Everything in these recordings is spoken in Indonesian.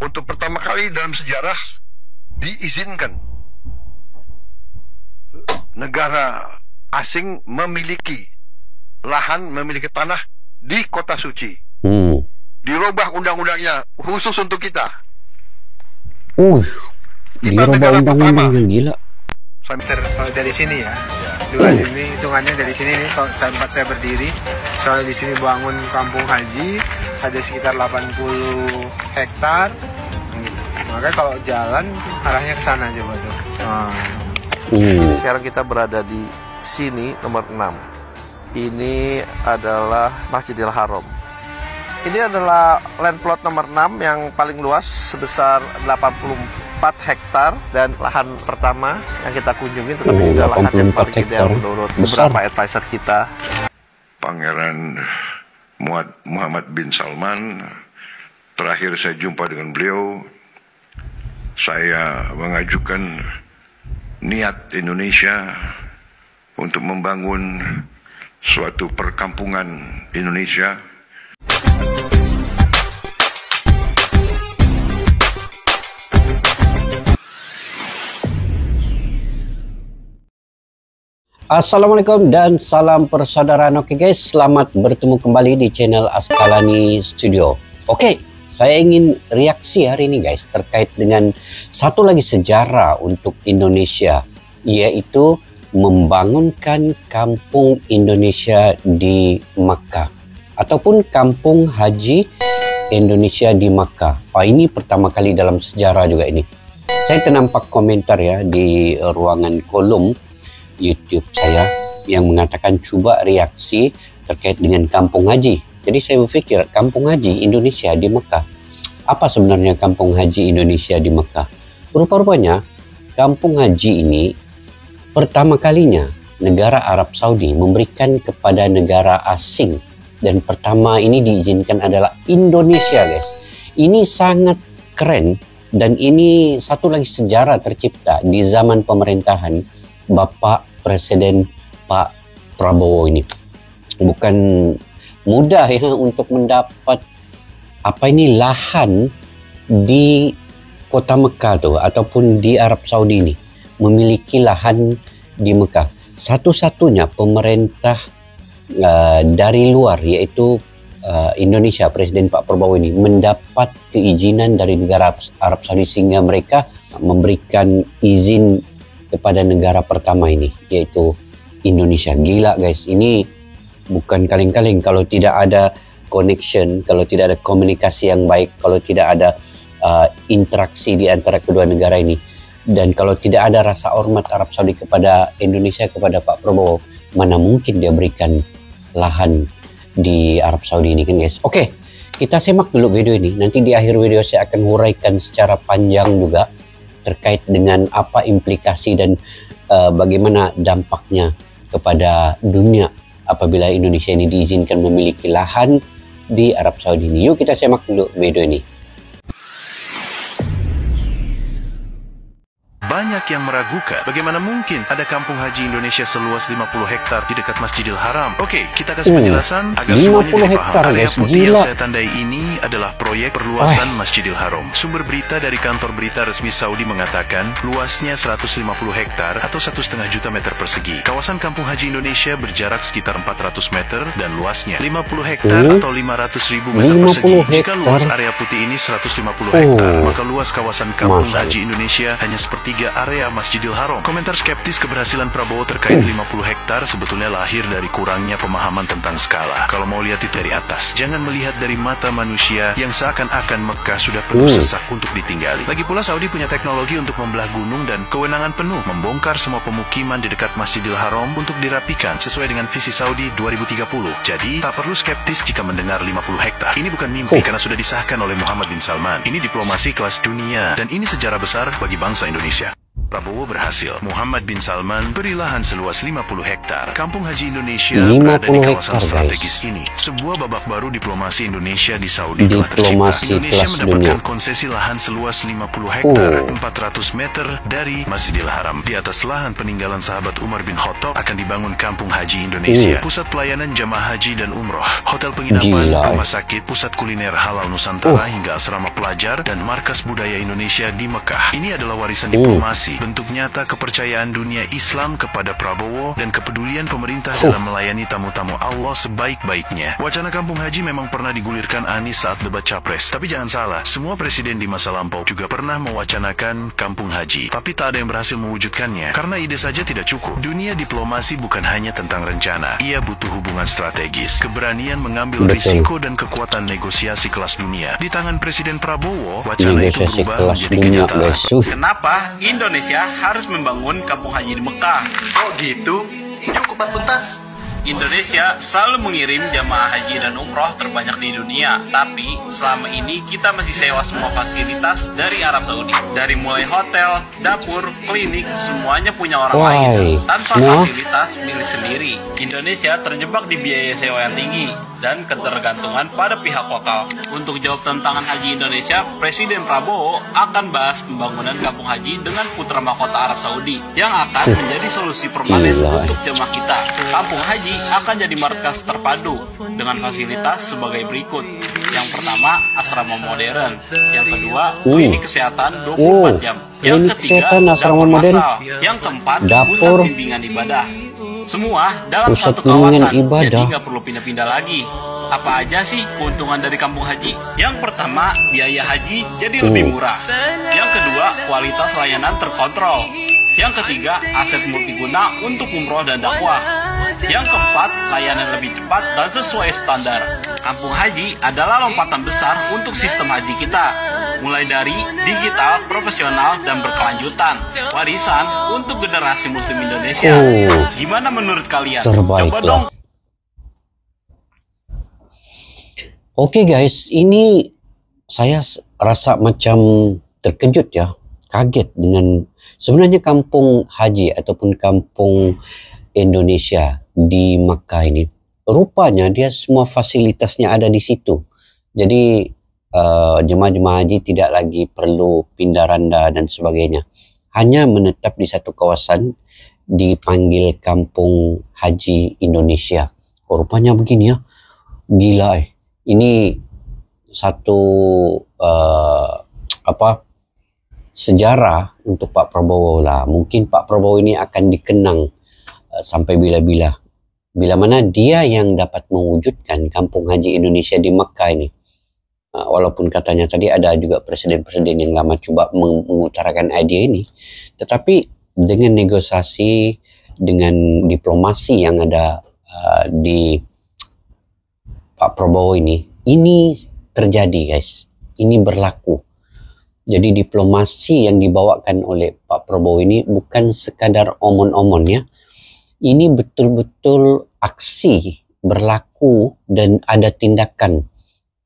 untuk pertama kali dalam sejarah diizinkan negara asing memiliki lahan, memiliki tanah di kota suci. Dirubah undang-undangnya khusus untuk kita. Kita negara pertama. Yang gila. Kalau dari sini ya, dua ini hitungannya dari sini nih. Kalau tempat saya berdiri, kalau di sini bangun kampung haji ada sekitar 80 hektar. Makanya kalau jalan arahnya ke sana coba tuh. Sekarang kita berada di sini nomor 6. Ini adalah Masjidil Haram. Ini adalah land plot nomor 6 yang paling luas sebesar 84 hektar, dan lahan pertama yang kita kunjungi tetapi juga lahan yang paling gede menurut beberapa advisor kita. Pangeran Muhammad bin Salman, terakhir saya jumpa dengan beliau, saya mengajukan niat Indonesia untuk membangun suatu perkampungan Indonesia. Assalamualaikum dan salam persaudaraan. Oke guys, selamat bertemu kembali di channel Askalani Studio. Oke, saya ingin reaksi hari ini guys terkait dengan satu lagi sejarah untuk Indonesia, yaitu membangunkan kampung Indonesia di Makkah ataupun kampung haji Indonesia di Makkah. Ini pertama kali dalam sejarah juga ini. Saya ternampak komentar ya di ruangan kolom YouTube saya yang mengatakan coba reaksi terkait dengan kampung haji. Jadi saya berpikir kampung haji Indonesia di Mekah. Apa sebenarnya kampung haji Indonesia di Mekah? Rupa-rupanya kampung haji ini pertama kalinya negara Arab Saudi memberikan kepada negara asing, dan pertama ini diizinkan adalah Indonesia guys. Ini sangat keren, dan ini satu lagi sejarah tercipta di zaman pemerintahan Bapak Presiden Pak Prabowo ini. Bukan mudah ya untuk mendapat lahan di kota Mekah tuh ataupun di Arab Saudi ini, memiliki lahan di Mekah. Satu-satunya pemerintah dari luar yaitu Indonesia, Presiden Pak Prabowo ini mendapat keizinan dari negara Arab Saudi sehingga mereka memberikan izin kepada negara pertama ini, yaitu Indonesia. Gila guys, ini bukan kaleng-kaleng. Kalau tidak ada connection, kalau tidak ada komunikasi yang baik, kalau tidak ada interaksi di antara kedua negara ini, dan kalau tidak ada rasa hormat Arab Saudi kepada Indonesia, kepada Pak Prabowo, mana mungkin dia berikan lahan di Arab Saudi ini kan guys. Oke, kita simak dulu video ini. Nanti di akhir video saya akan huraikan secara panjang juga terkait dengan apa implikasi dan bagaimana dampaknya kepada dunia apabila Indonesia ini diizinkan memiliki lahan di Arab Saudi ini. Yuk kita simak dulu video ini. Banyak yang meragukan bagaimana mungkin ada kampung haji Indonesia seluas 50 hektar di dekat Masjidil Haram. Oke, kita kasih penjelasan agar semuanya jadi paham. Area putih yang saya tandai ini adalah proyek perluasan Masjidil Haram. Sumber berita dari kantor berita resmi Saudi mengatakan luasnya 150 hektar atau 1,5 juta meter persegi. Kawasan kampung haji Indonesia berjarak sekitar 400 meter dan luasnya 50 hektar atau 500.000 meter persegi. Jika luas area putih ini 150 hektar, maka luas kawasan kampung haji Indonesia hanya sepertiga area Masjidil Haram. Komentar skeptis keberhasilan Prabowo terkait 50 hektar sebetulnya lahir dari kurangnya pemahaman tentang skala. Kalau mau lihat itu dari atas, jangan melihat dari mata manusia yang seakan-akan Mekah sudah penuh sesak untuk ditinggali. Lagi pula Saudi punya teknologi untuk membelah gunung dan kewenangan penuh membongkar semua pemukiman di dekat Masjidil Haram untuk dirapikan sesuai dengan visi Saudi 2030. Jadi tak perlu skeptis jika mendengar 50 hektar. Ini bukan mimpi karena sudah disahkan oleh Muhammad bin Salman. Ini diplomasi kelas dunia dan ini sejarah besar bagi bangsa Indonesia. Prabowo berhasil. Muhammad bin Salman beri lahan seluas 50 hektar. Kampung Haji Indonesia 50 berada di kawasan hektar, strategis guys. ini. Sebuah babak baru diplomasi Indonesia di Saudi telah tercipta. Diplomasi Indonesia kelas mendapatkan dunia. konsesi lahan seluas 50 hektar, 400 meter dari Masjidil Haram. Di atas lahan peninggalan sahabat Umar bin Khattab akan dibangun Kampung Haji Indonesia, pusat pelayanan jamaah haji dan umroh, hotel penginapan, Gila. rumah sakit, pusat kuliner halal Nusantara, hingga asrama pelajar dan markas budaya Indonesia di Mekah. Ini adalah warisan diplomasi, bentuk nyata kepercayaan dunia Islam kepada Prabowo dan kepedulian pemerintah dalam melayani tamu-tamu Allah sebaik-baiknya. Wacana Kampung Haji memang pernah digulirkan Anies saat debat Capres. Tapi jangan salah, semua presiden di masa lampau juga pernah mewacanakan Kampung Haji. Tapi tak ada yang berhasil mewujudkannya, karena ide saja tidak cukup. Dunia diplomasi bukan hanya tentang rencana. Ia butuh hubungan strategis, keberanian mengambil risiko dan kekuatan negosiasi kelas dunia. Di tangan Presiden Prabowo, wacana itu Negosiasi berubah kelas menjadi dunia, kenyataan. guys. Kenapa Indonesia harus membangun kampung haji di Mekah? Oh gitu? Cukup pas tuntas. Indonesia selalu mengirim jamaah haji dan umroh terbanyak di dunia. Tapi selama ini kita masih sewa semua fasilitas dari Arab Saudi. Dari mulai hotel, dapur, klinik, semuanya punya orang lain tanpa fasilitas milik sendiri. Indonesia terjebak di biaya sewa yang tinggi dan ketergantungan pada pihak lokal. Untuk jawab tantangan haji Indonesia, Presiden Prabowo akan bahas pembangunan kampung haji dengan putra mahkota Arab Saudi yang akan menjadi solusi permanen untuk jemaah kita. Kampung haji akan jadi markas terpadu dengan fasilitas sebagai berikut. Yang pertama, asrama modern. Yang kedua, klinik kesehatan 24 jam. Yang ketiga, dapur massal. Yang keempat, pusat bimbingan ibadah. Semua dalam satu kawasan, jadi nggak perlu pindah-pindah lagi. Apa aja sih keuntungan dari kampung haji? Yang pertama, biaya haji jadi lebih murah. Yang kedua, kualitas layanan terkontrol. Yang ketiga, aset multiguna untuk umroh dan dakwah. Yang keempat, layanan lebih cepat dan sesuai standar. Kampung haji adalah lompatan besar untuk sistem haji kita. Mulai dari digital, profesional, dan berkelanjutan. Warisan untuk generasi muslim Indonesia. Gimana menurut kalian? Terbaik Coba dong. Oke guys, ini saya rasa macam terkejut ya, kaget dengan sebenarnya kampung haji ataupun kampung Indonesia di Makkah ini. Rupanya dia semua fasilitasnya ada di situ. Jadi jemaah-jemaah haji tidak lagi perlu pindah randa dan sebagainya. Hanya menetap di satu kawasan dipanggil Kampung Haji Indonesia. Rupanya begini ya, gila Ini satu sejarah untuk Pak Prabowo lah. Mungkin Pak Prabowo ini akan dikenang sampai bila-bila. Bila mana dia yang dapat mewujudkan Kampung Haji Indonesia di Mekah ini. Walaupun katanya tadi ada juga presiden-presiden yang lama coba mengutarakan ide ini. Tetapi dengan negosiasi, dengan diplomasi yang ada di Pak Prabowo ini terjadi guys. Ini berlaku. Jadi diplomasi yang dibawakan oleh Pak Prabowo ini bukan sekadar omon-omon ya. Ini betul-betul aksi berlaku dan ada tindakan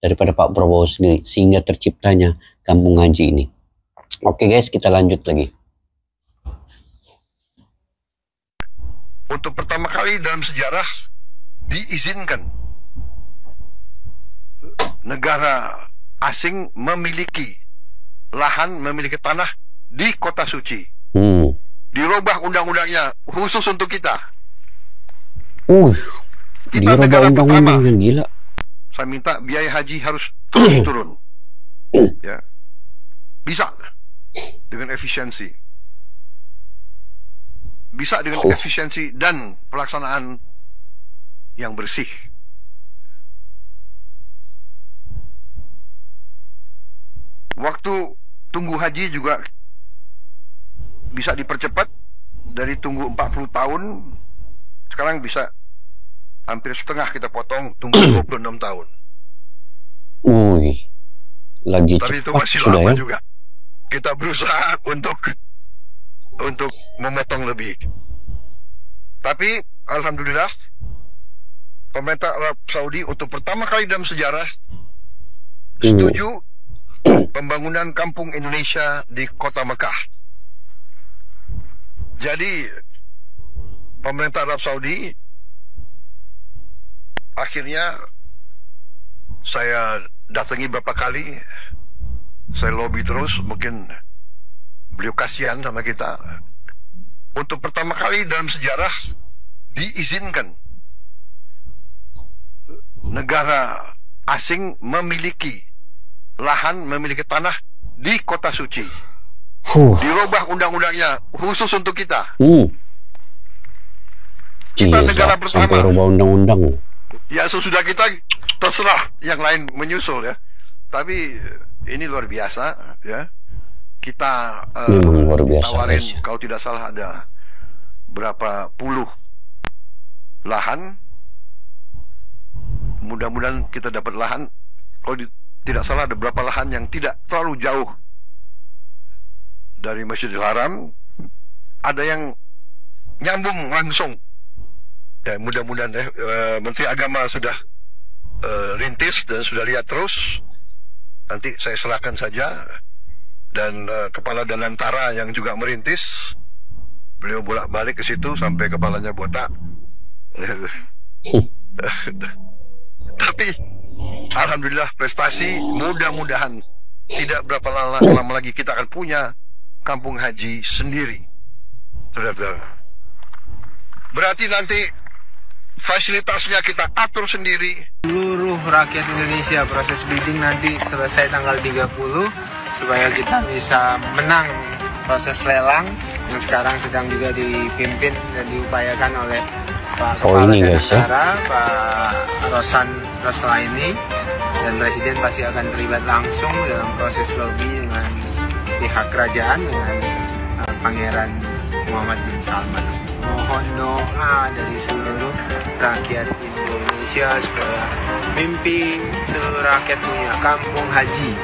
daripada Pak Prabowo sendiri sehingga terciptanya Kampung Haji ini. Oke guys, kita lanjut lagi. Untuk pertama kali dalam sejarah diizinkan negara asing memiliki lahan, memiliki tanah di kota suci. Dirubah undang-undangnya khusus untuk kita. Kita negara pertama. Gila. Saya minta biaya haji harus terus turun. Ya. Bisa dengan efisiensi. Bisa dengan efisiensi dan pelaksanaan yang bersih. Waktu tunggu haji juga bisa dipercepat dari tunggu 40 tahun sekarang bisa hampir setengah kita potong, tunggu 26 tahun. Lagi tapi itu cepat masih sudah lama ya. juga. Kita berusaha untuk memotong lebih. Tapi alhamdulillah pemerintah Arab Saudi untuk pertama kali dalam sejarah setuju pembangunan Kampung Indonesia di kota Mekah. Jadi pemerintah Arab Saudi akhirnya saya datangi beberapa kali, saya lobby terus, mungkin beliau kasihan sama kita. Untuk pertama kali dalam sejarah diizinkan negara asing memiliki lahan, memiliki tanah di kota suci. Dirubah undang-undangnya khusus untuk kita. Kita negara pertama. Sampai rubah undang-undang. Ya sesudah kita terserah yang lain menyusul ya. Tapi ini luar biasa ya. Kita memang luar biasa, tawarin guys. kalau tidak salah ada berapa puluh lahan. Mudah-mudahan kita dapat lahan. Kalau tidak salah ada berapa lahan yang tidak terlalu jauh dari Masjidil Haram. Ada yang nyambung langsung. Ya, mudah-mudahan Menteri Agama sudah rintis dan sudah lihat terus. Nanti saya serahkan saja. Dan Kepala Danantara yang juga merintis. Beliau bolak-balik ke situ sampai kepalanya botak. Tapi alhamdulillah prestasi, mudah-mudahan tidak berapa lama lagi kita akan punya kampung haji sendiri. Saudara-saudara. Berarti nanti fasilitasnya kita atur sendiri. Seluruh rakyat Indonesia proses bidding nanti selesai tanggal 30 supaya kita bisa menang proses lelang yang sekarang sedang juga dipimpin dan diupayakan oleh Pak Kepala Danantara, Pak Rosan Roslaini, dan Presiden pasti akan terlibat langsung dalam proses lobby dengan pihak kerajaan dengan Pangeran Muhammad bin Salman. Mohon doa dari seluruh rakyat Indonesia supaya mimpi seluruh rakyat punya kampung haji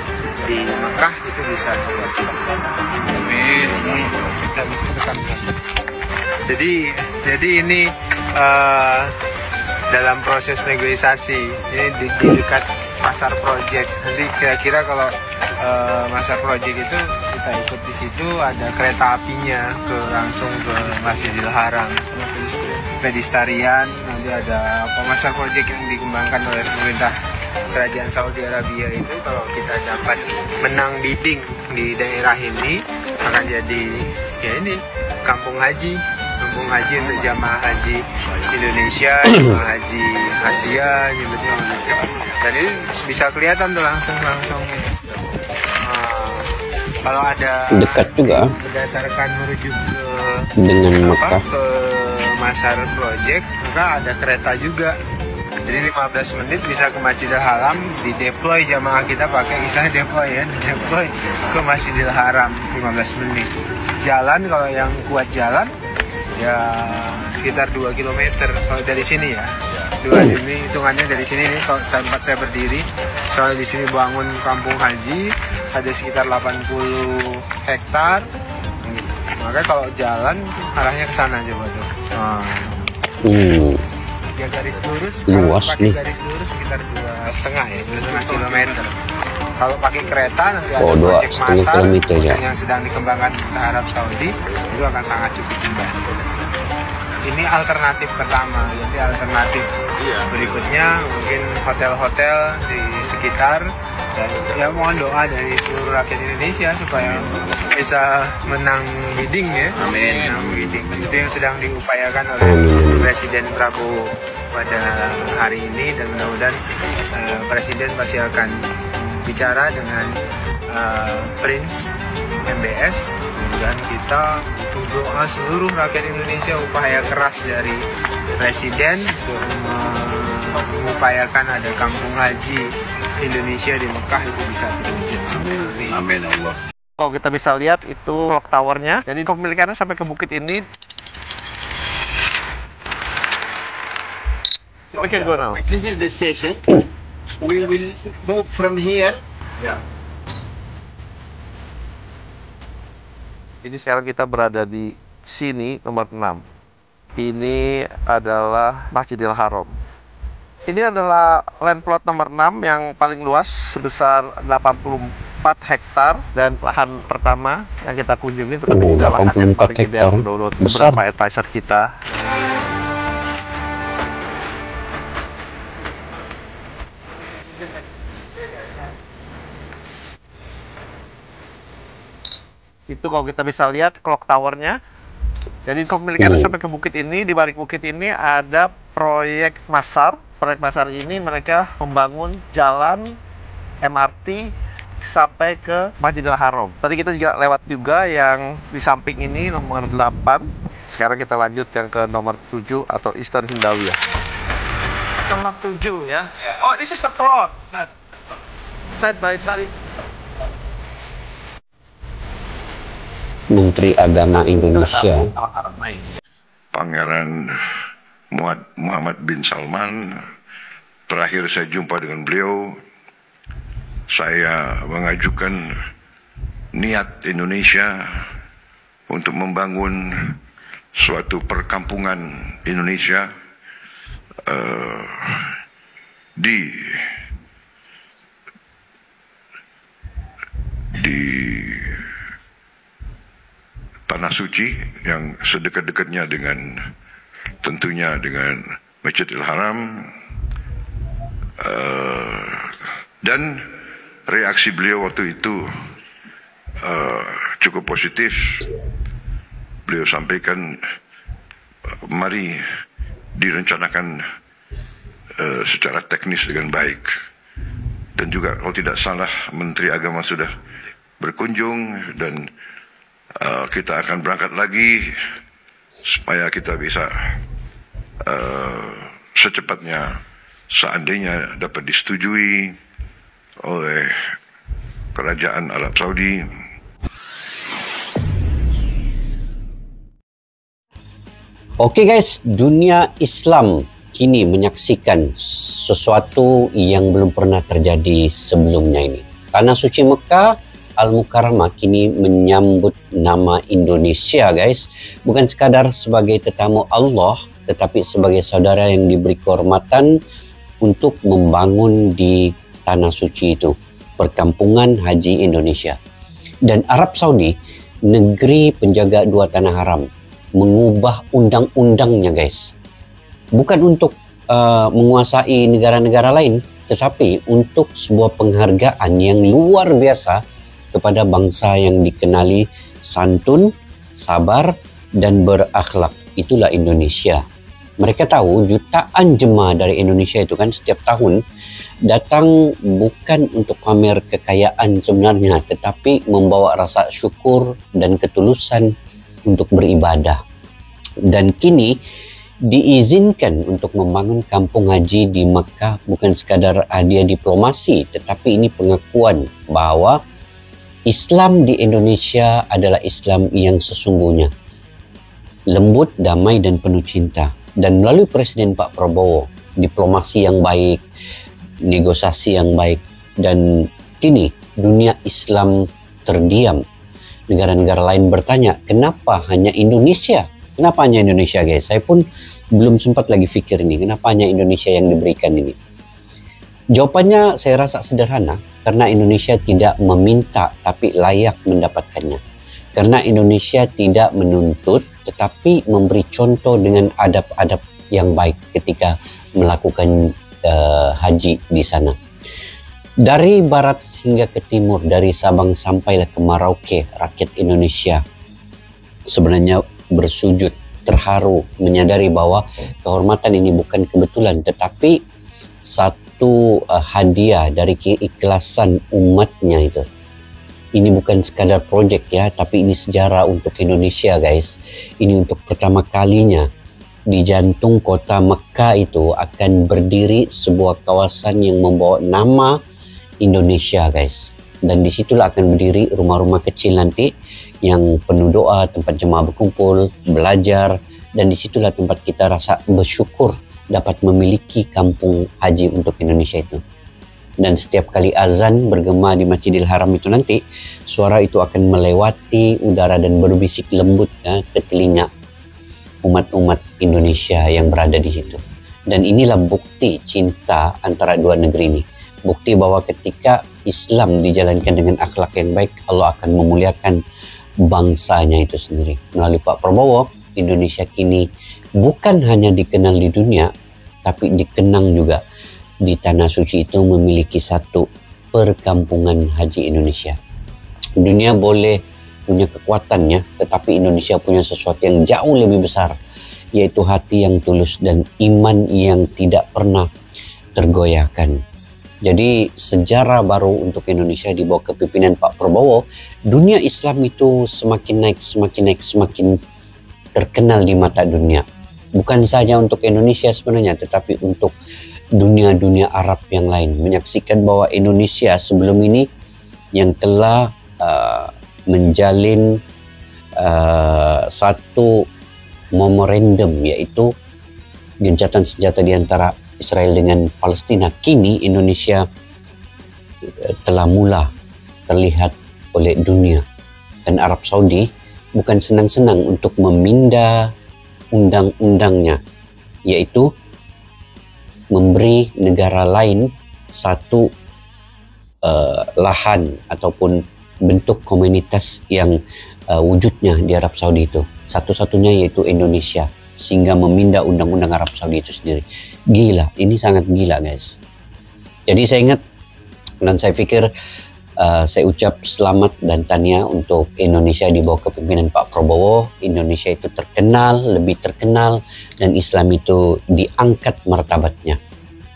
di Mekah itu bisa terwujud. Amin. Jadi ini dalam proses negosiasi ini di dekat pasar project. Nanti kira-kira kalau pasar project itu kita ikut di situ, ada kereta apinya langsung ke Masjidil Haram, pedestrian. Nanti ada pasar project yang dikembangkan oleh pemerintah Kerajaan Saudi Arabia itu. Kalau kita dapat menang bidding di daerah ini akan jadi ya ini kampung haji untuk jamaah haji Indonesia, jamaah haji Asia, nyebutnya begitu. Dan ini bisa kelihatan tuh langsung. Kalau ada dekat juga berdasarkan merujuk ke dengan Mekah ke Masar Project, maka ada kereta juga. Jadi 15 menit bisa ke Masjidil Haram, dideploy jamaah kita pakai istilah deploy ke Masjidil Haram 15 menit. Jalan kalau yang kuat jalan ya sekitar 2 km kalau dari sini ya. Ini hitungannya dari sini nih kalau tempat saya berdiri. Kalau di sini bangun kampung haji ada sekitar 80 hektar. Maka kalau jalan arahnya ke sana coba tuh. Ya garis lurus, luas nih. Garis lurus sekitar 2,5 ya, 2,5 kilometer. Kalau pakai kereta nanti ada 2,5 kilometer ya. Yang sedang dikembangkan di Arab Saudi itu akan sangat cukup membantu. Ini alternatif pertama, jadi alternatif berikutnya mungkin hotel-hotel di sekitar. Dan ya mohon doa dari seluruh rakyat Indonesia supaya bisa menang bidding ya. Amin. Menang bidding. Itu yang sedang diupayakan oleh Presiden Prabowo pada hari ini, dan mudah-mudahan Presiden pasti akan bicara dengan Prince MBS. Dan kita butuh doa seluruh rakyat Indonesia, upaya keras dari Presiden untuk mengupayakan ada kampung haji Indonesia di Mekah itu bisa terwujud. Amin Allah. Kalau kita bisa lihat itu clock towernya, jadi kepemilikannya sampai ke bukit ini. We can go now. This is the station. We will move from here. Ini sekarang kita berada di sini nomor 6. Ini adalah Masjidil Haram. Ini adalah land plot nomor 6 yang paling luas sebesar 84 hektar dan lahan pertama yang kita kunjungi, tetapi juga lahan yang 84 paling gede hektar. yang menurut Besar. beberapa advisor kita. Itu kalau kita bisa lihat clock towernya. Jadi kepemilikan sampai ke bukit ini, di balik bukit ini ada proyek Masar. Proyek Masar ini mereka membangun jalan MRT sampai ke Masjidil Haram. Tadi kita juga lewat juga yang di samping ini nomor 8. Sekarang kita lanjut yang ke nomor 7 atau Eastern Hindawiyah. Nomor 7 ya. Oh, this is the plot. Side by side. Menteri Agama Indonesia. Pangeran Muhammad bin Salman. Terakhir saya jumpa dengan beliau, saya mengajukan niat Indonesia untuk membangun suatu perkampungan Indonesia di Tanah Suci yang sedekat-dekatnya dengan tentunya dengan Masjidil Haram, dan reaksi beliau waktu itu cukup positif. Beliau sampaikan mari direncanakan secara teknis dengan baik, dan juga kalau tidak salah Menteri Agama sudah berkunjung, dan kita akan berangkat lagi supaya kita bisa secepatnya, seandainya dapat disetujui oleh Kerajaan Arab Saudi. Oke guys, dunia Islam kini menyaksikan sesuatu yang belum pernah terjadi sebelumnya ini. Tanah suci Mekah Al-Mukarramah kini menyambut nama Indonesia guys. Bukan sekadar sebagai tetamu Allah, tetapi sebagai saudara yang diberi kehormatan untuk membangun di tanah suci itu, perkampungan haji Indonesia. Dan Arab Saudi, negeri penjaga dua tanah haram, mengubah undang-undangnya guys. Bukan untuk menguasai negara-negara lain, tetapi untuk sebuah penghargaan yang luar biasa kepada bangsa yang dikenali santun, sabar, dan berakhlak. Itulah Indonesia. Mereka tahu jutaan jemaah dari Indonesia itu kan setiap tahun datang bukan untuk pamer kekayaan sebenarnya, tetapi membawa rasa syukur dan ketulusan untuk beribadah. Dan kini diizinkan untuk membangun kampung haji di Makkah bukan sekadar hadiah diplomasi, tetapi ini pengakuan bahwa Islam di Indonesia adalah Islam yang sesungguhnya, lembut, damai, dan penuh cinta. Dan melalui Presiden Pak Prabowo, diplomasi yang baik, negosiasi yang baik, dan kini dunia Islam terdiam. Negara-negara lain bertanya, kenapa hanya Indonesia? Kenapa hanya Indonesia guys? Saya pun belum sempat lagi pikir ini, kenapa hanya Indonesia yang diberikan ini? Jawabannya saya rasa sederhana, karena Indonesia tidak meminta tapi layak mendapatkannya. Karena Indonesia tidak menuntut tetapi memberi contoh dengan adab-adab yang baik ketika melakukan haji di sana. Dari barat hingga ke timur, dari Sabang sampailah ke Merauke, rakyat Indonesia sebenarnya bersujud, terharu, menyadari bahwa kehormatan ini bukan kebetulan tetapi satu hadiah dari keikhlasan umatnya itu. Ini bukan sekadar proyek ya, tapi ini sejarah untuk Indonesia guys. Ini untuk pertama kalinya di jantung kota Mekah itu akan berdiri sebuah kawasan yang membawa nama Indonesia guys. Dan disitulah akan berdiri rumah-rumah kecil nanti yang penuh doa, tempat jemaah berkumpul, belajar. Dan disitulah tempat kita rasa bersyukur dapat memiliki kampung haji untuk Indonesia itu. Dan setiap kali azan bergema di Masjidil Haram itu nanti, suara itu akan melewati udara dan berbisik lembut ya, ke telinga umat-umat Indonesia yang berada di situ. Dan inilah bukti cinta antara dua negeri ini. Bukti bahwa ketika Islam dijalankan dengan akhlak yang baik, Allah akan memuliakan bangsanya itu sendiri. Melalui Pak Prabowo, Indonesia kini bukan hanya dikenal di dunia, tapi dikenang juga di Tanah Suci itu memiliki satu perkampungan haji Indonesia. Dunia boleh punya kekuatannya, tetapi Indonesia punya sesuatu yang jauh lebih besar, yaitu hati yang tulus dan iman yang tidak pernah tergoyahkan. Jadi sejarah baru untuk Indonesia di bawah kepemimpinan Pak Prabowo, dunia Islam itu semakin naik, semakin terkenal di mata dunia. Bukan saja untuk Indonesia sebenarnya, tetapi untuk dunia-dunia Arab yang lain. Menyaksikan bahwa Indonesia sebelum ini yang telah menjalin satu memorandum, yaitu gencatan senjata di antara Israel dengan Palestina. Kini Indonesia telah mula terlihat oleh dunia, dan Arab Saudi bukan senang-senang untuk meminda undang-undangnya, yaitu memberi negara lain satu lahan ataupun bentuk komunitas yang wujudnya di Arab Saudi itu. Satu-satunya yaitu Indonesia, sehingga meminda undang-undang Arab Saudi itu sendiri. Gila, ini sangat gila guys. Jadi saya ingat dan saya pikir saya ucap selamat dan tahniah untuk Indonesia di bawah kepemimpinan Pak Prabowo. Indonesia itu terkenal, lebih terkenal, dan Islam itu diangkat martabatnya.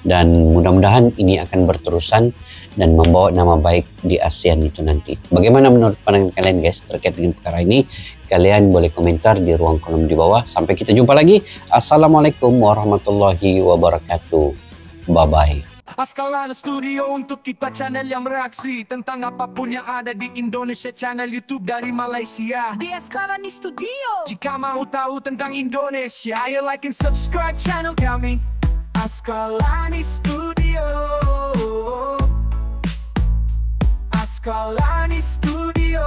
Dan mudah-mudahan ini akan berterusan dan membawa nama baik di ASEAN itu nanti. Bagaimana menurut pandangan kalian guys terkait dengan perkara ini? Kalian boleh komentar di ruang kolom di bawah. Sampai kita jumpa lagi. Assalamualaikum warahmatullahi wabarakatuh. Bye-bye. Askalani Studio untuk kita channel yang bereaksi tentang apapun yang ada di Indonesia, channel YouTube dari Malaysia di Askalani Studio. Jika mau tahu tentang Indonesia, ayo like and subscribe channel kami Askalani Studio. Askalani Studio.